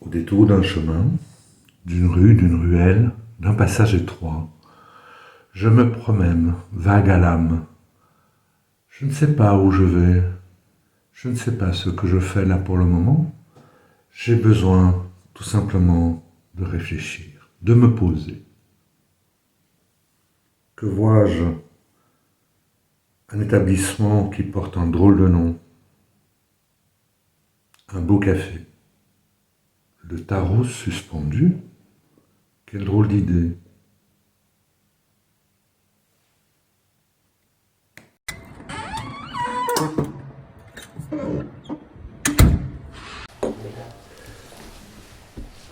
Au détour d'un chemin, d'une rue, d'une ruelle, d'un passage étroit, je me promène, vague à l'âme. Je ne sais pas où je vais, je ne sais pas ce que je fais là pour le moment. J'ai besoin tout simplement de réfléchir, de me poser. Que vois-je? Un établissement qui porte un drôle de nom. Un beau café. Le tarot suspendu? Quelle drôle d'idée.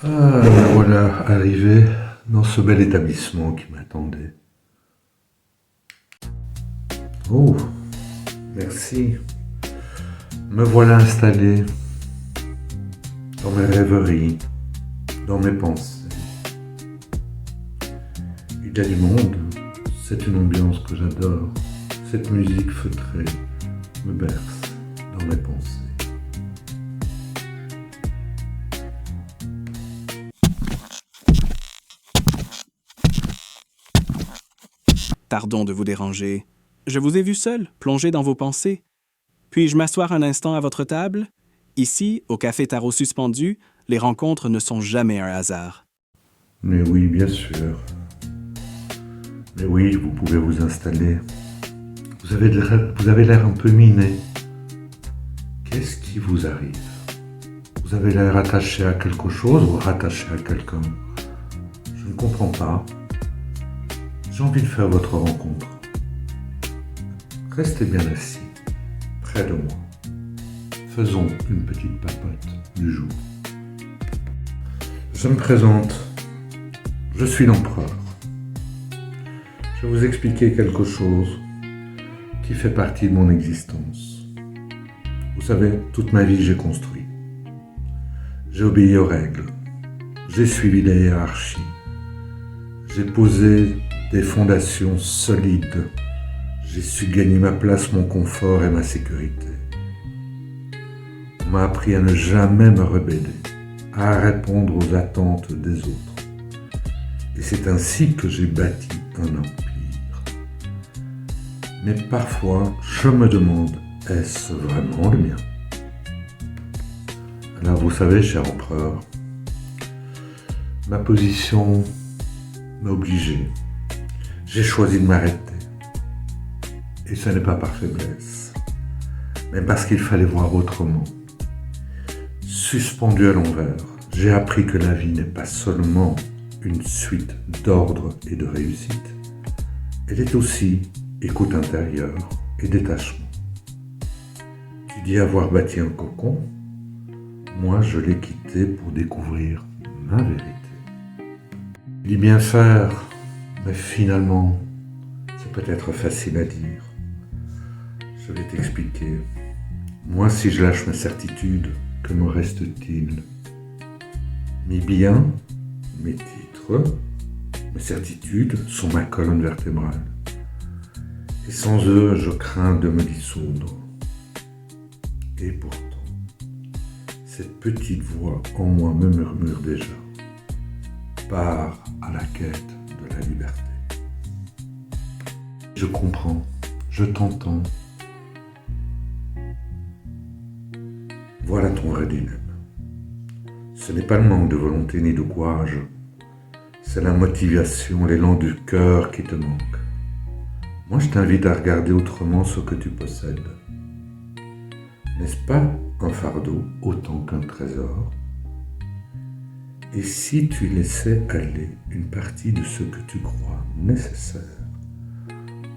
Me voilà arrivé dans ce bel établissement qui m'attendait. Oh, merci. Me voilà installé dans mes rêveries, dans mes pensées. Il y a du monde, c'est une ambiance que j'adore. Cette musique feutrée me berce dans mes pensées. Pardon de vous déranger. Je vous ai vu seul, plongé dans vos pensées. Puis-je m'asseoir un instant à votre table? Ici, au Café Tarot Suspendu, les rencontres ne sont jamais un hasard. Mais oui, bien sûr. Mais oui, vous pouvez vous installer. Vous avez l'air un peu miné. Qu'est-ce qui vous arrive? Vous avez l'air attaché à quelque chose ou rattaché à quelqu'un? Je ne comprends pas. J'ai envie de faire votre rencontre. Restez bien assis, près de moi. Faisons une petite papote du jour. Je me présente. Je suis l'empereur. Je vais vous expliquer quelque chose qui fait partie de mon existence. Vous savez, toute ma vie, j'ai construit. J'ai obéi aux règles. J'ai suivi la hiérarchie. J'ai posé des fondations solides. J'ai su gagner ma place, mon confort et ma sécurité. On m'a appris à ne jamais me rebeller, à répondre aux attentes des autres. Et c'est ainsi que j'ai bâti un empire. Mais parfois, je me demande, est-ce vraiment le mien? Alors vous savez, cher empereur, ma position m'a obligé. J'ai choisi de m'arrêter. Et ce n'est pas par faiblesse, mais parce qu'il fallait voir autrement. Suspendu à l'envers, j'ai appris que la vie n'est pas seulement une suite d'ordres et de réussites. Elle est aussi écoute intérieure et détachement. Tu dis avoir bâti un cocon, moi je l'ai quitté pour découvrir ma vérité. Il dit bien faire, mais finalement, c'est peut-être facile à dire. Je vais t'expliquer. Moi, si je lâche mes certitudes, que me reste-t-il? Mes biens, mes titres, mes certitudes sont ma colonne vertébrale. Et sans eux, je crains de me dissoudre. Et pourtant, cette petite voix en moi me murmure déjà. Pars à la quête de la liberté. Je comprends, je t'entends. Voilà ton vrai dilemme. Ce n'est pas le manque de volonté ni de courage, c'est la motivation, l'élan du cœur qui te manque. Moi, je t'invite à regarder autrement ce que tu possèdes. N'est-ce pas un fardeau autant qu'un trésor? Et si tu laissais aller une partie de ce que tu crois nécessaire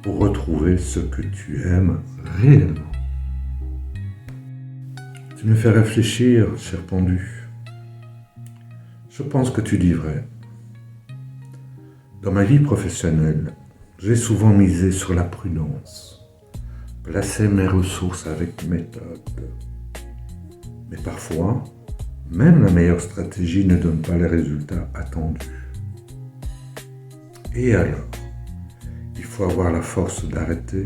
pour retrouver ce que tu aimes réellement? Tu me fais réfléchir, cher pendu. Je pense que tu dis vrai. Dans ma vie professionnelle, j'ai souvent misé sur la prudence, placé mes ressources avec méthode. Mais parfois, même la meilleure stratégie ne donne pas les résultats attendus. Et alors, il faut avoir la force d'arrêter,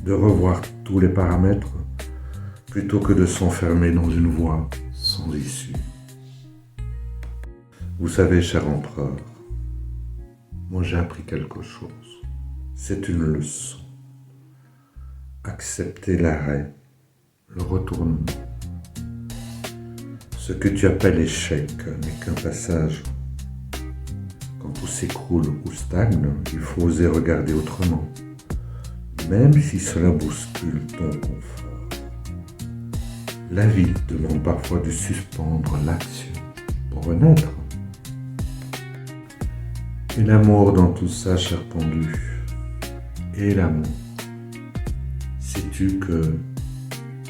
de revoir tous les paramètres, plutôt que de s'enfermer dans une voie sans issue. Vous savez, cher empereur, moi j'ai appris quelque chose. C'est une leçon. Accepter l'arrêt, le retournement. Ce que tu appelles échec n'est qu'un passage. Quand tout s'écroule ou stagne, il faut oser regarder autrement, même si cela bouscule ton confort. La vie demande parfois de suspendre l'action pour renaître. Et l'amour dans tout ça, cher pendu, et l'amour. Sais-tu que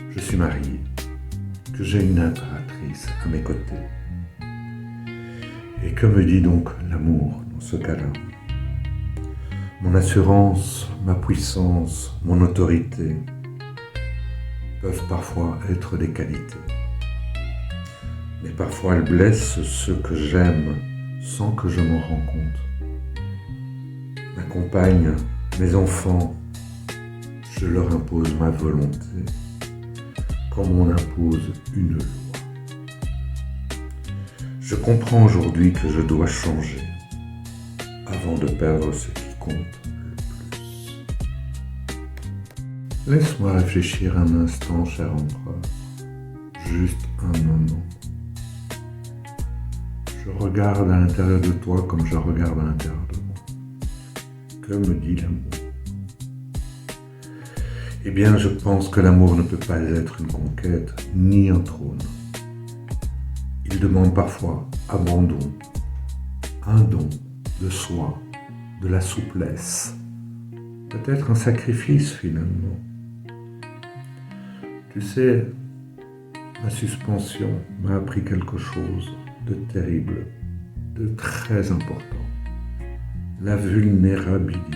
je suis marié, que j'ai une impératrice à mes côtés? Et que me dit donc l'amour dans ce cas-là? Mon assurance, ma puissance, mon autorité peuvent parfois être des qualités. Mais parfois elles blessent ceux que j'aime sans que je m'en rende compte. Ma compagne, mes enfants, je leur impose ma volonté, comme on impose une loi. Je comprends aujourd'hui que je dois changer avant de perdre ce qui compte le plus. Laisse-moi réfléchir un instant, cher empereur, juste un moment. Je regarde à l'intérieur de toi comme je regarde à l'intérieur de moi. Que me dit l'amour? Eh bien, je pense que l'amour ne peut pas être une conquête ni un trône. Il demande parfois abandon, un don de soi, de la souplesse, peut-être un sacrifice finalement. Tu sais, ma suspension m'a appris quelque chose de terrible, de très important, la vulnérabilité.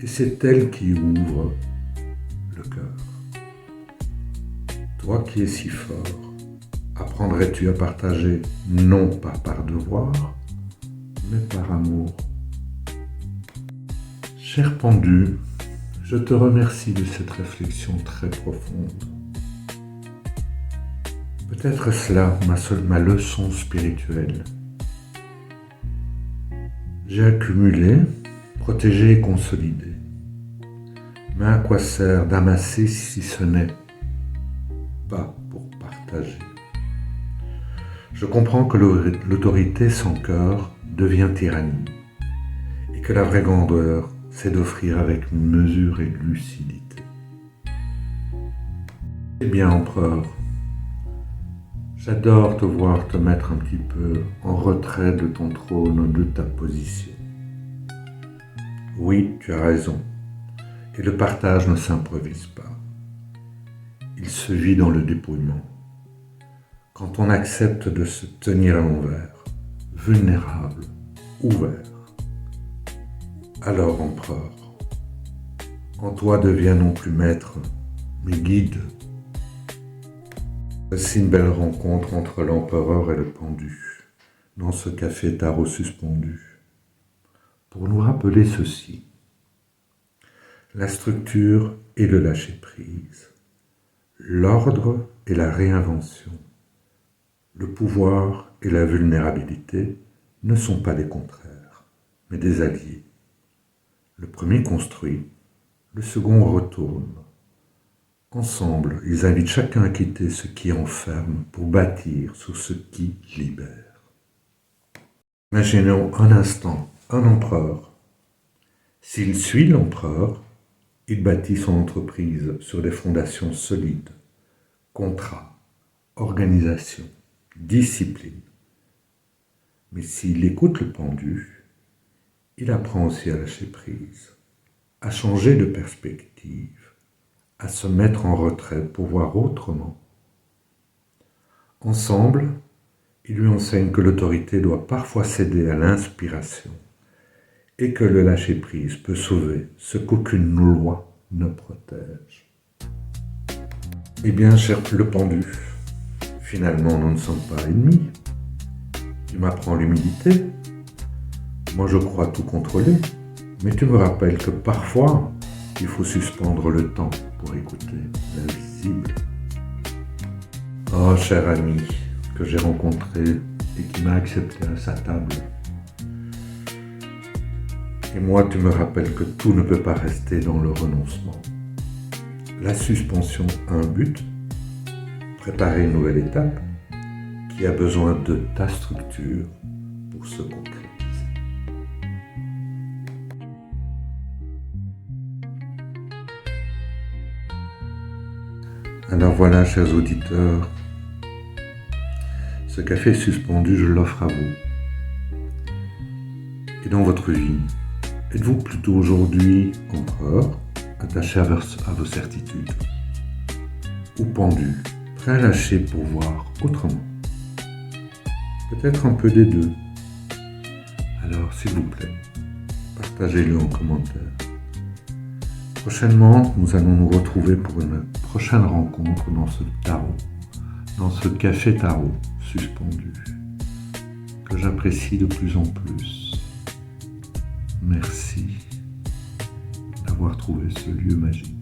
Et c'est elle qui ouvre le cœur. Toi qui es si fort, apprendrais-tu à partager non pas par devoir, mais par amour? Cher pendu, je te remercie de cette réflexion très profonde. Peut-être cela ma leçon spirituelle. J'ai accumulé, protégé et consolidé. Mais à quoi sert d'amasser si ce n'est pas pour partager? Je comprends que l'autorité sans cœur devient tyrannie et que la vraie grandeur, c'est d'offrir avec mesure et lucidité. Eh bien, empereur, j'adore te voir te mettre un petit peu en retrait de ton trône, de ta position. Oui, tu as raison. Et le partage ne s'improvise pas. Il se vit dans le dépouillement. Quand on accepte de se tenir à l'envers, vulnérable, ouvert. Alors, empereur, en toi deviens non plus maître, mais guide. Voici une belle rencontre entre l'empereur et le pendu, dans ce café tarot suspendu, pour nous rappeler ceci. La structure et le lâcher-prise, l'ordre et la réinvention, le pouvoir et la vulnérabilité ne sont pas des contraires, mais des alliés. Le premier construit, le second retourne. Ensemble, ils invitent chacun à quitter ce qui enferme pour bâtir sur ce qui libère. Imaginons un instant un empereur. S'il suit l'empereur, il bâtit son entreprise sur des fondations solides, contrat, organisation, discipline. Mais s'il écoute le pendu, il apprend aussi à lâcher prise, à changer de perspective, à se mettre en retrait pour voir autrement. Ensemble, il lui enseigne que l'autorité doit parfois céder à l'inspiration et que le lâcher-prise peut sauver ce qu'aucune loi ne protège. Eh bien, cher le pendu, finalement, nous ne sommes pas ennemis. Tu m'apprends l'humilité. Moi, je crois tout contrôler, mais tu me rappelles que parfois, il faut suspendre le temps pour écouter l'invisible. Oh, cher ami que j'ai rencontré et qui m'a accepté à sa table. Et moi, tu me rappelles que tout ne peut pas rester dans le renoncement. La suspension a un but, préparer une nouvelle étape qui a besoin de ta structure pour se concrétiser. Alors voilà, chers auditeurs, ce café suspendu, je l'offre à vous. Et dans votre vie, êtes-vous plutôt aujourd'hui empereur, attaché à vos certitudes, ou pendu, prêt à lâcher pour voir autrement? Peut-être un peu des deux. Alors, s'il vous plaît, partagez-le en commentaire. Prochainement, nous allons nous retrouver pour une prochaine rencontre dans ce tarot, dans ce café tarot suspendu, que j'apprécie de plus en plus. Merci d'avoir trouvé ce lieu magique.